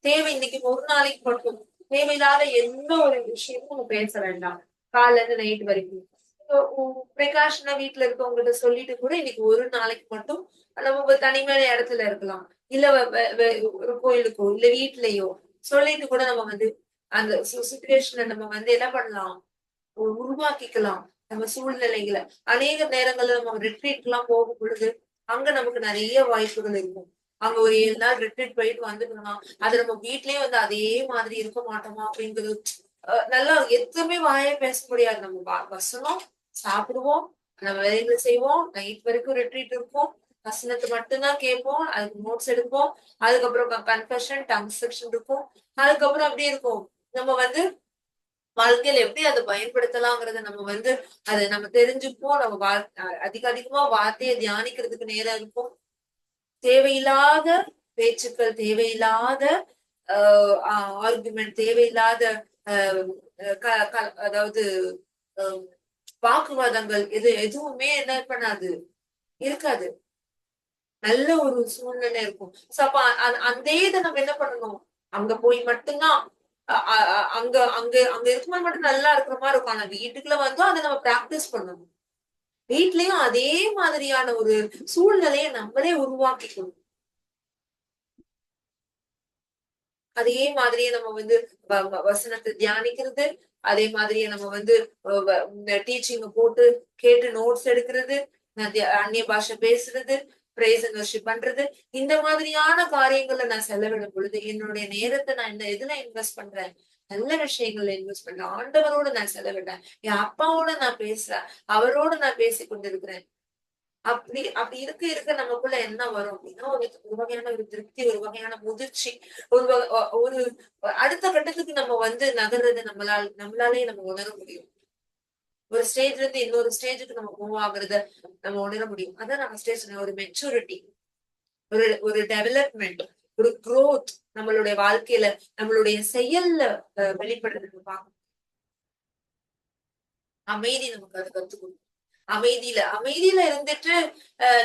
தேவை இன்னைக்கு ஒரு நாளைக்கு மட்டும் தேவையில்லாத எந்த ஒரு விஷயமும் நம்ம பேச வேண்டாம். காலைல இருந்து நைட் வரைக்கும் பிரகாஷ்னா வீட்டுல இருக்கவங்ககிட்ட சொல்லிட்டு கூட இன்னைக்கு ஒரு நாளைக்கு மட்டும் நம்ம தனிமையான இடத்துல இருக்கலாம். இல்ல ஒரு கோயிலுக்கோ இல்ல வீட்லயோ சொல்லிட்டு கூட நம்ம வந்து அந்த சுச்சுவேஷனை நம்ம வந்து என்ன பண்ணலாம், உருவாக்கிக்கலாம். நம்ம சூழ்நிலைகளை அநேக நேரங்கள்ல நம்ம ரிட்ரீட் எல்லாம் போகும் பொழுது அங்க நமக்கு நிறைய வாய்ப்புகள் இருக்கும். அங்க ஒரு 7 நாள் ரிட்ரீட் போயிட்டு வந்துட்டோம்னா அது நம்ம வீட்லயே வந்து அதே மாதிரி இருக்க மாட்டோமா அப்படிங்கிறது நல்லா எதுவுமே வாயே பேச முடியாது. நம்ம வசனம் சாப்பிடுவோம், நம்ம வேலைகளை செய்வோம், நைட் வரைக்கும் ரிட்ரீட் இருப்போம், வசனத்தை மட்டும்தான் கேட்போம், அதுக்கு நோட்ஸ் எடுப்போம், அதுக்கப்புறம் கன்ஃபெஷன் டங் செக்ஷன் இருக்கும், அதுக்கப்புறம் அப்படி இருக்கும். நம்ம வந்து வாழ்க்கையில எப்படி அதை பயன்படுத்தலாங்கிறத நம்ம வந்து அதை நம்ம தெரிஞ்சுப்போம். நம்ம அதிகமா வார்த்தையை தியானிக்கிறதுக்கு நேரம் இருக்கும். தேவையில்லாத பேச்சுக்கள், தேவையில்லாத ஆர்குமெண்ட், தேவையில்லாத அதாவது வாக்குவாதங்கள் எதுவுமே என்ன பண்ணாது, இருக்காது. நல்ல ஒரு சூழ்நிலை இருக்கும். அப்ப அந்த இதை நம்ம என்ன பண்ணணும், அங்க போய் மட்டும்தான் அங்க அங்க அங்க இருக்கும்போது மட்டும் நல்லா இருக்கிற மாதிரி இருக்கும். ஆனா வீட்டுக்குள்ள வந்தோம் அதை நம்ம பிராக்டிஸ் பண்ணணும். வீட்லயும் அதே மாதிரியான ஒரு சூழ்நிலையை நம்மளே உருவாக்கிக்கணும். அதே மாதிரியே நம்ம வந்து வசனத்தை தியானிக்கிறது, அதே மாதிரியே நம்ம வந்து டீச்சிங் போட்டு கேட்டு நோட்ஸ் எடுக்கிறது, அந்நிய பாஷை பேசுறது, பிரேஸ் அண்ட் வர்ஷிப் பண்றது, இந்த மாதிரியான காரியங்கள்ல நான் செலவிடும் பொழுது என்னுடைய நேரத்தை நான் இந்த இதுல இன்வெஸ்ட் பண்றேன். நல்ல விஷயங்கள்ல இன்வெஸ்ட் பண்றேன். ஆண்டவரோட நான் செலவிடுறேன். என் அப்பாவோட நான் பேசுறேன், அவரோட நான் பேசி கொண்டிருக்கிறேன். அப்படி அப்படி இருக்க நமக்குள்ள என்ன வரும் அப்படின்னா ஒரு வகையான ஒரு திருப்தி, ஒரு வகையான முதிர்ச்சி, ஒரு அடுத்த கட்டத்துக்கு நம்ம வந்து நகர்றது நம்மளாலே நம்ம உணர முடியும். ஒரு ஸ்டேஜ்ல இருந்து இன்னொரு ஸ்டேஜுக்கு நம்ம மூவ் ஆகுறத நம்ம உணர முடியும். அதான் நம்ம ஸ்டேஜ் ஒரு மெச்சூரிட்டி, ஒரு டெவலப்மெண்ட், ஒரு குரோத் நம்மளுடைய வாழ்க்கையில நம்மளுடைய செயல்ல வெளிப்படுறது பார்க்கணும். அமைதி நமக்கு அதை கத்துக்கணும். அமைதியில இருந்துட்டு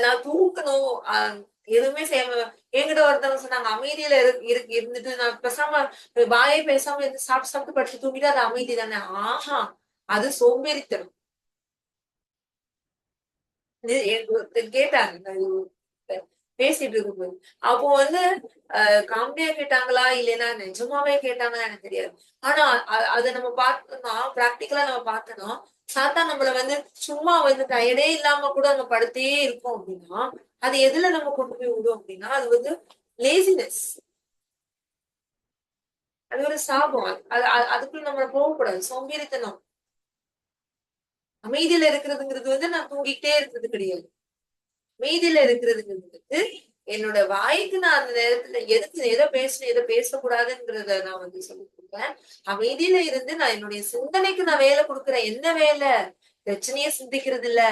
நான் தூக்கணும் எதுவுமே செய்யாம என்கிட்ட ஒருத்தவங்க சொன்னாங்க, அமைதியில இருந்துட்டு நான் பேசாம வாயை பேசாம இருந்து சாப்பிட்டு படுத்து தூங்கிட்டு அது அமைதி தானே. ஆஹா, அது சோம்பேறித்தனம். கேட்டாங்க பேசிட்டு இருக்கும்போது. அப்போ வந்து காமெடியா கேட்டாங்களா இல்லைன்னா நிஜமாவே கேட்டாங்களா எனக்கு தெரியாது. ஆனா அதை நம்ம பார்த்தோம்னா, பிராக்டிக்கலா நம்ம பார்த்தோம்னா, சாத்தா நம்மள வந்து சும்மா வந்து டயர்டே இல்லாம கூட நம்ம படுத்தே இருக்கோம் அப்படின்னா அது எதுல நம்ம கொண்டு போய் விடும் அப்படின்னா அது வந்து லேசினஸ், அது ஒரு சாபம். அதுக்குள்ள நம்மள போகக்கூடாது. சோம்பேறித்தனம். அமைதியில இருக்கிறதுங்கிறது வந்து நான் தூங்கிட்டே இருக்கிறது கிடையாது. அமைதியில இருக்கிறதுங்கிறது என்னோட வாய்க்கு நான் அந்த நேரத்துல எதை பேசணும் எதை பேசக்கூடாதுங்கிறத நான் வந்து சொல்லி கொடுப்பேன். அமைதியில இருந்து நான் என்னுடைய சிந்தனைக்கு நான் வேலை கொடுக்குறேன். என்ன வேலை? பிரச்சனைய சிந்திக்கிறது இல்ல,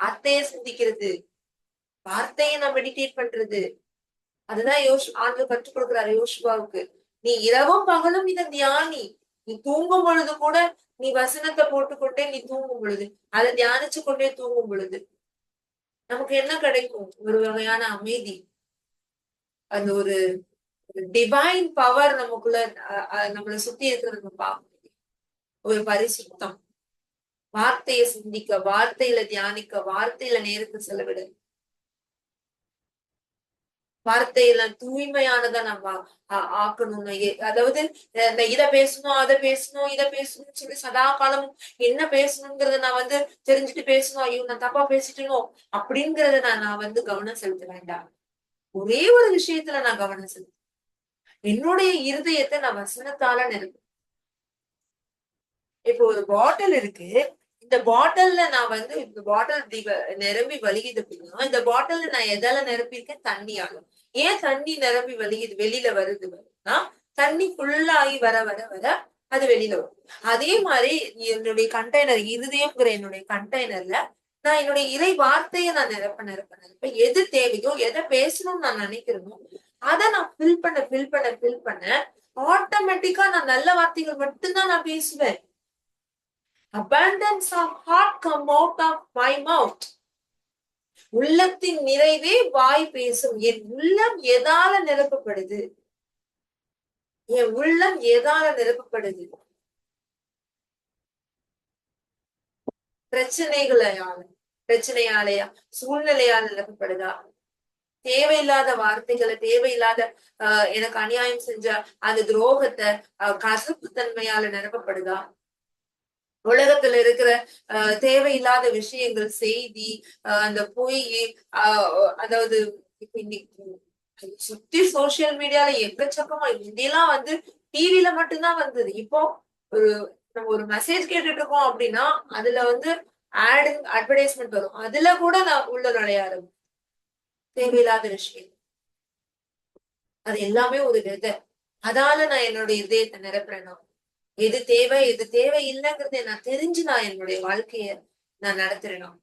வார்த்தைய சிந்திக்கிறது, வார்த்தையை நான் மெடிடேட் பண்றது. அதுதான் ஆண்டு கற்றுக் கொடுக்குறாரு யோசுவாவுக்கு. நீ இரவும் பகலும் இதை தியானி. நீ தூங்கும் பொழுது கூட நீ வசனத்தை போட்டுக்கொண்டே நீ தூங்கும் பொழுது, அதை தியானிச்சு கொண்டே தூங்கும் பொழுது நமக்கு என்ன கிடைக்கும்? ஒரு வகையான அமைதி. அந்த ஒரு டிவைன் பவர் நமக்குள்ள நம்மளை சுத்தி இருக்கிறது நம்ம பார்க்க முடியும். ஒரு பரிசுத்தம், வார்த்தையை சிந்திக்க, வார்த்தையில தியானிக்க, வார்த்தையில நேரத்தை செலவிட, வார்த்தையில தூய்மையானதா நம்ம ஆக்கணும். அதாவது இத பேசணும், அதை பேசணும், இதை பேசணும்னு சொல்லி சதா காலமும் என்ன பேசணுங்கிறத நான் தெரிஞ்சுட்டு பேசணும், ஐயோ நான் தப்பா பேசிட்டணும் அப்படிங்கறத நான் கவனம் செலுத்த வேண்டாம். ஒரே ஒரு விஷயத்துல நான் கவனம் செலுத்த, என்னுடைய இருதயத்தை நான் வசனத்தால நிரப்ப. இப்போ ஒரு பாட்டில் இருக்கு, இந்த பாட்டில்ல நான் இந்த பாட்டில் நிரம்பி வலிக்குது அப்படின்னா, இந்த பாட்டில்ல நான் எதால நிரப்பியிருக்கேன்? தண்ணியால. ஏன் தண்ணி நிரம்பி வலிக்குது, வெளியில வருதுன்னா, தண்ணி ஃபுல்லாகி வர வர வர அது வெளியில வரும். அதே மாதிரி என்னுடைய கண்டெய்னர், இருதயம்ங்கிற என்னுடைய கண்டெய்னர்ல நான் என்னுடைய இறை வார்த்தையை நான் நிரப்ப எது தேவையோ, எதை பேசணும்னு நான் நினைக்கிறேனோ அதை நான் ஃபில் பண்ண ஆட்டோமேட்டிக்கா நான் நல்ல வார்த்தைகள் மட்டும்தான் நான் பேசுவேன். abundance of heart come out of my mouth. உள்ளத்தின் நிறைவே வாய் பேசும். என் உள்ளம் எதால நிரப்பப்படுது? என் உள்ளம் எதால நிரப்பப்படுது? பிரச்சனையாலையா, சூழ்நிலையால நிரப்பப்படுதா? தேவையில்லாத வார்த்தைகளை, தேவையில்லாத எனக்கு அநியாயம் செஞ்சா அந்த துரோகத்தை, கசப்பு தன்மையால நிரப்பப்படுதா? உலகத்துல இருக்கிற தேவையில்லாத விஷயங்கள், செய்தி, அந்த பொய், அதாவது இப்ப இன்னைக்கு சுத்தி சோசியல் மீடியால எக்கச்சக்கமா இதெல்லாம் டிவில மட்டும்தான் வந்தது. இப்போ ஒரு நம்ம ஒரு மெசேஜ் கேட்டுட்டு இருக்கோம் அப்படின்னா அதுல அட்வர்டைஸ்மெண்ட் வரும். அதுல கூட நான் உள்ள நுழைய தேவையில்லாத விஷயம். அது எல்லாமே ஒரு விதை. அதால நான் என்னோட இதயத்தை நிரப்புறேன். எது தேவை, எது தேவை இல்லைங்கிறத நான் தெரிஞ்சு நான் என்னுடைய வாழ்க்கைய நான் நடத்துறேன்.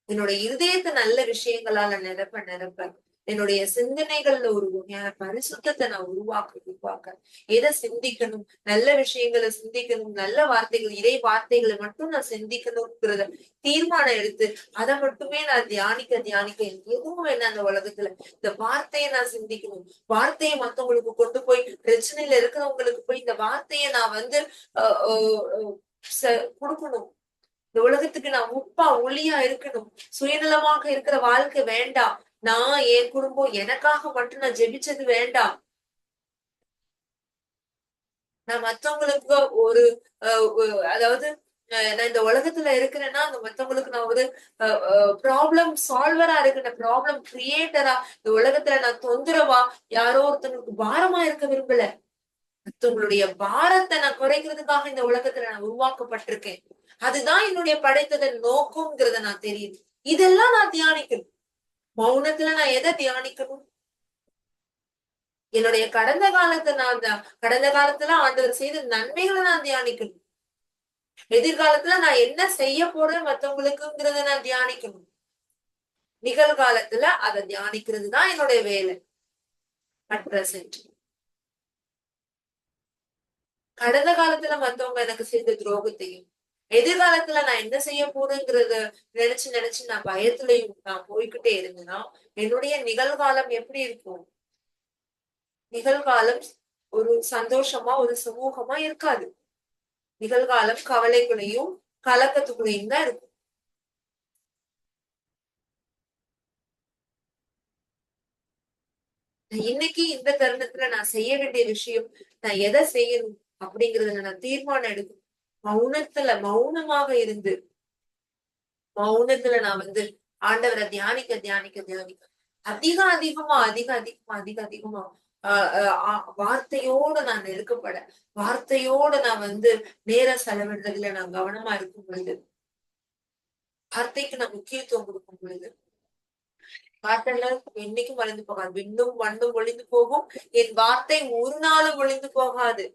என்னோட இருதயத்தை நல்ல விஷயங்களால நிரப்ப என்னுடைய சிந்தனைகள்ல ஒரு உண்மையான பரிசுத்தத்தை நான் உருவாக்க எதை சிந்திக்கணும், நல்ல விஷயங்களை சிந்திக்கணும், நல்ல வார்த்தைகள், இறை வார்த்தைகளை மட்டும் நான் சிந்திக்கணும்ங்கிறத தீர்மானம் எடுத்து அதை மட்டுமே நான் தியானிக்க எதுவும் என்ன அந்த உலகத்துல இந்த வார்த்தையை நான் சிந்திக்கணும். வார்த்தையை மத்தவங்களுக்கு கொண்டு போய், பிரச்சனையில இருக்கிறவங்களுக்கு போய் இந்த வார்த்தையை நான் கொடுக்கணும். இந்த உலகத்துக்கு நான் உப்பா ஒளியா இருக்கணும். சுயநலமாக இருக்கிற வாழ்க்கை வேண்டாம். நான் என் குடும்பம் எனக்காக மட்டும் நான் ஜெபிச்சது வேண்டாம். நான் மத்தவங்களுக்கு ஒரு அதாவது நான் இந்த உலகத்துல இருக்கிறேன்னா அந்த மத்தவங்களுக்கு நான் ஒரு ப்ராப்ளம் சால்வரா இருக்கிற, ப்ராப்ளம் கிரியேட்டரா இந்த உலகத்துல நான் தொந்தரவா யாரோ ஒருத்தவங்களுக்கு பாரமா இருக்க விரும்பல. மத்தவங்களுடைய பாரத்தை நான் குறைக்கிறதுக்காக இந்த உலகத்துல நான் உருவாக்கப்பட்டிருக்கேன். அதுதான் என்னுடைய படைத்ததன் நோக்கம்ங்கிறத நான் தெரியுது. இதெல்லாம் நான் தியானிக்கணும். மௌனத்துல நான் எதை தியானிக்கணும்? என்னுடைய கடந்த காலத்துல ஆண்டவர் செய்த நன்மைகளை நான் தியானிக்கணும். எதிர்காலத்துல நான் என்ன செய்ய போறேன் மத்தவங்களுக்குங்கிறத நான் தியானிக்கணும். நிகழ்காலத்துல அதை தியானிக்கிறது தான் என்னுடைய வேலை. அட் பிரசன்ட் கடந்த காலத்துல மத்தவங்க எனக்கு செய்த துரோகத்தையும், எதிர்காலத்துல நான் என்ன செய்ய போறேங்கிறத நினைச்சு நான் பயத்துலயும் நான் போய்கிட்டே இருந்தேன்னா என்னுடைய நிகழ்காலம் எப்படி இருக்கும்? நிகழ்காலம் ஒரு சந்தோஷமா, ஒரு சுமூகமா இருக்காது. நிகழ்காலம் கவலைக்குள்ளையும் கலக்கத்துக்குள்ளையும் தான் இருக்கும். இன்னைக்கு இந்த தருணத்துல நான் செய்ய வேண்டிய விஷயம், நான் எதை செய்யணும் அப்படிங்கறத நான் தீர்மானம் எடுக்கணும். மௌனமாக இருந்து மௌனத்துல நான் ஆண்டவரை தியானிக்க அதிகமா வார்த்தையோட நான் நெருக்கப்பட, வார்த்தையோட நான் நேரம் செலவிடுறதுல நான் கவனமா இருக்கும் பொழுது, வார்த்தைக்கு நான் முக்கியத்துவம் கொடுக்கும் பொழுது, வார்த்தைல என்னைக்கும் வளைந்து போகாது. விண்ணும் மண்ணும் ஒளிந்து போகும், என் வார்த்தை ஒரு நாளும் ஒளிந்து போகாது.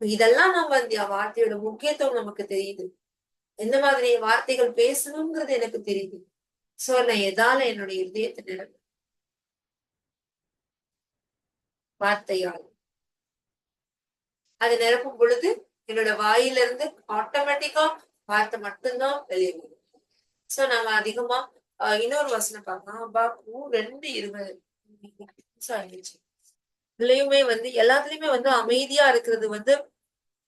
இதெல்லாம் நம்ம வார்த்தையோட முக்கியத்துவம் நமக்கு தெரியுது. எந்த மாதிரி வார்த்தைகள் பேசணுங்கிறது எனக்கு தெரியுது. சோ நான் எதால என்னுடைய இதயத்தை நிரப்ப? வார்த்தையால். அதை நிரப்பும் பொழுது என்னோட வாயில இருந்து ஆட்டோமேட்டிக்கா வார்த்தை மட்டும்தான் வெளியே வரும். சோ நம்ம அதிகமா இன்னொரு வசனம் பார்க்கலாம். அபாக்கு 2:20 ஆயிடுச்சு. இதுலயுமே வந்து எல்லாத்துலயுமே வந்து அமைதியா இருக்கிறது வந்து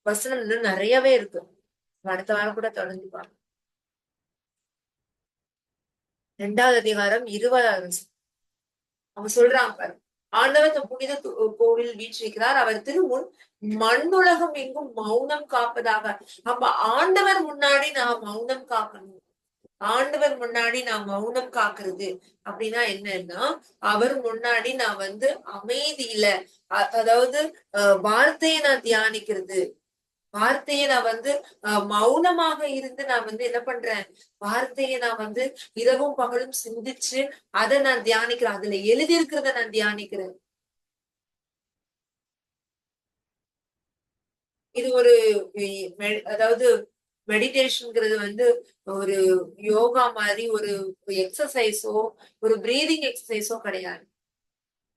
வசனம் இன்னும் நிறையவே இருக்கு. அடுத்த வாரம் கூட தொடர்ந்து பார்க்கலாம். 2வது அதிகாரம் 20வது வசனம். அவங்க சொல்றாங்க பாரு, ஆண்டவர் தம் புனித கோவில் வீற்றிருக்கிறார், அவர் திருமுன் மண்ணுலகம் எங்கும் மௌனம் காப்பதாக. அப்ப ஆண்டவர் முன்னாடி நான் மௌனம் காக்கணும். ஆண்டவர் முன்னாடி நான் மௌனம் காக்குறது அப்படின்னா என்னன்னா, அவர் முன்னாடி நான் வந்து அமைதியில அதாவது வார்த்தையை நான் தியானிக்கிறது. வார்த்தையை நான் வந்து மௌனமாக இருந்து நான் வந்து என்ன பண்றேன், வார்த்தையை நான் வந்து இரவும் பகலும் சிந்திச்சு அதை நான் தியானிக்கிறேன். அதுல எழுதி இருக்கிறத நான் தியானிக்கிறேன். இது ஒரு அதாவது மெடிடேஷன்ங்கிறது வந்து ஒரு யோகா மாதிரி ஒரு எக்ஸசைஸோ ஒரு பிரீதிங் எக்ஸசைஸோ கிடையாது.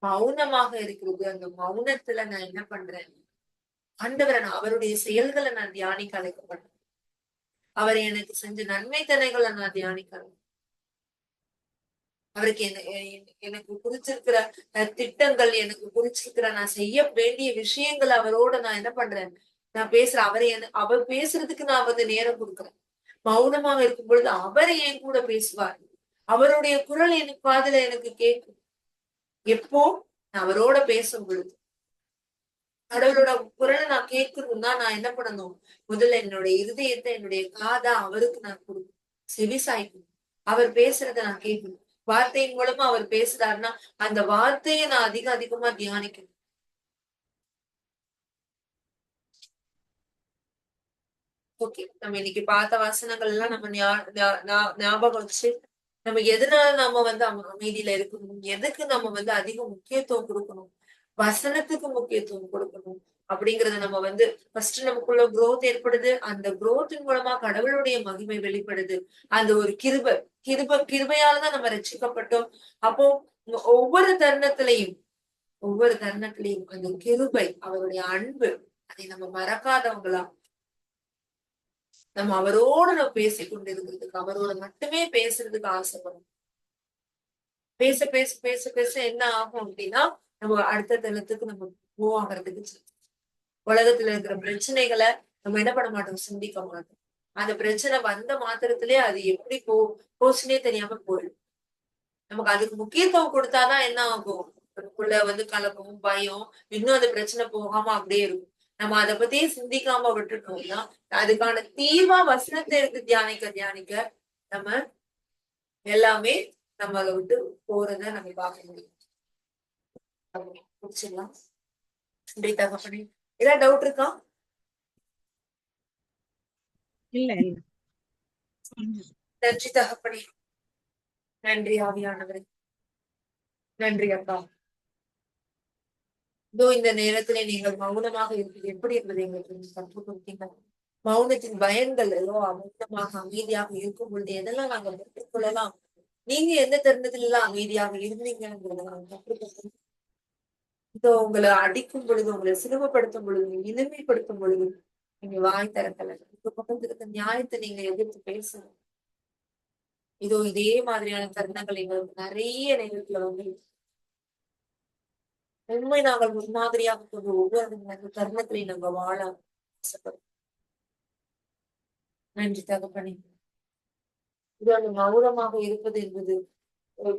மௌனமாக இருக்கிறது. அந்த மௌனத்துல நான் என்ன பண்றேன், ஆண்டவரை நான் அவருடைய செயல்களை நான் தியானிக்க அழைக்கப்பட்டேன். அவர் எனக்கு செஞ்ச நன்மை தனைகளை நான் தியானிக்கிறேன். அவருக்கு எனக்கு குறிச்சிருக்கிற திட்டங்கள், எனக்கு குறிச்சிருக்கிற நான் செய்ய வேண்டிய விஷயங்கள் அவரோட நான் என்ன பண்றேன், நான் பேசுறேன். அவர் பேசுறதுக்கு நான் வந்து நேரம் கொடுக்குறேன். மௌனமாக இருக்கும் பொழுது அவர் என் கூட பேசுவார். அவருடைய குரல் எனக்கு காதுல எனக்கு கேட்கும். எப்போ நான் அவரோட பேசும் பொழுது கடவுளோட குரலை நான் கேட்கணும்னா நான் என்ன பண்ணணும், முதல்ல என்னுடைய இருதயத்தை என்னுடைய காதா அவருக்கு நான் கொடுக்கணும், செவிசாய்க்கணும். அவர் பேசுறத நான் கேட்கணும். வார்த்தையின் மூலமா அவர் பேசுறாருன்னா அந்த வார்த்தையை நான் அதிகமா தியானிக்கணும். ஓகே, நம்ம இன்னைக்கு பார்த்த வசனங்கள் எல்லாம் நம்ம ஞாபகம் வச்சு நம்ம எதனால நாம வந்து அமைதியில இருக்கணும், எதுக்கு நம்ம வந்து அதிக முக்கியத்துவம் கொடுக்கணும், வசனத்துக்கு முக்கியத்துவம் கொடுக்கணும் அப்படிங்கறத நம்ம வந்து ஃபர்ஸ்ட் நமக்குள்ள growth ஏற்படுது. அந்த growthன் மூலமா கடவுளுடைய மகிமை வெளிப்படுது. அந்த ஒரு கிருபையாலதான் நம்ம ரட்சிக்கப்பட்டோம். அப்போ ஒவ்வொரு தருணத்திலையும் அந்த கிருபை, அவருடைய அன்பு, அதை நம்ம மறக்காதவங்களா நம்ம அவரோட நம்ம பேசிக் கொண்டிருக்கிறதுக்கு, அவரோட மட்டுமே பேசுறதுக்கு ஆசைப்படும். பேச பேச பேச பேச என்ன ஆகும் அப்படின்னா, நம்ம அடுத்த தளத்துக்கு நம்ம மூவ் ஆகிறதுக்கு உலகத்துல இருக்கிற பிரச்சனைகளை நம்ம என்ன பண்ண மாட்டோம், சிந்திக்க மாட்டோம். அந்த பிரச்சனை வந்த மாத்திரத்திலே அது எப்படி போச்சுன்னே தெரியாம போயிடும். நமக்கு அதுக்கு முக்கியத்துவம் கொடுத்தாதான் என்ன ஆகும், நமக்குள்ள வந்து கலக்கம், பயம், இன்னும் அந்த பிரச்சனை போகாம அப்படியே இருக்கும். நம்ம அதை பத்தியே சிந்திக்காம விட்டுட்டோம்னா அதுக்கான தீர்வா வசனத்தை எடுத்து தியானிக்க நம்ம எல்லாமே நம்மளை விட்டு போறத நம்ம பார்க்க முடியும். முடிச்சிடலாம். தகப்பனே, ஏதாவது டவுட் இருக்கா? இல்ல. நன்றி தகப்பனே, நன்றி ஆவியானவரே, நன்றி அப்பா. இதோ இந்த நேரத்துல நீங்கள் மௌனமாக இருப்பது எப்படி என்பதை எங்களுக்கு கற்றுக் கொடுத்தீங்க. மௌனத்தின் பயன்கள் ஏதோ மௌனமாக அமைதியாக இருக்கும் பொழுது எதெல்லாம் நாங்க பெற்றுக்கொள்ளலாம், நீங்க எந்த தருணத்துல எல்லாம் அமைதியாக இருந்தீங்கிறத நாங்க கற்றுக்கொண்டோம். இதோ உங்களை அடிக்கும் பொழுது, உங்களை சிறுமப்படுத்தும் பொழுது, இனிமைப்படுத்தும் பொழுது நீங்க வாய் திறக்கல. இப்ப பக்கத்துல இருக்க நியாயத்தை நீங்க எதிர்த்து பேசணும். இதோ இதே மாதிரியான தருணங்கள் எங்களுக்கு நிறைய நேரத்துல வந்து உண்மை நாங்கள் முன்மாதிரியாக கொண்டு ஒவ்வொரு தருணத்திலையும் நாங்க வாழ ஆசைப்படுறோம். நன்றி தகப்பனே. இது அந்த மௌனமாக இருப்பது என்பது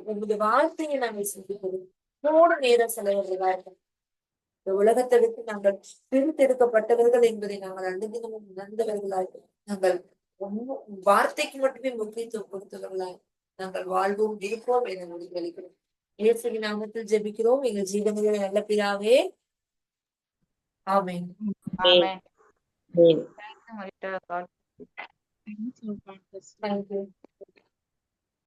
உங்களுடைய வார்த்தையை நாங்கள் சிந்திப்பது இதோடு நேரம் செலவிடுறதா இருக்கும். இந்த உலகத்தை விட்டு நாங்கள் பிரித்தெடுக்கப்பட்டவர்கள் என்பதை நாங்கள் அனுதினமும் உணர்ந்தவர்களாய் நாங்கள் வார்த்தைக்கு மட்டுமே முக்கியத்துவம் கொடுத்தவர்களாய் நாங்கள் வாழ்வோம், இருப்போம் என முடிவெளிக்கிறோம். இயேசுவின் நாமத்தில் ஜெபிக்கிறோம் எங்கள் ஜீவனுடைய நல்ல பிதாவே. ஆமென். Amen. Amen. Thank you, Marita. God. Thank you.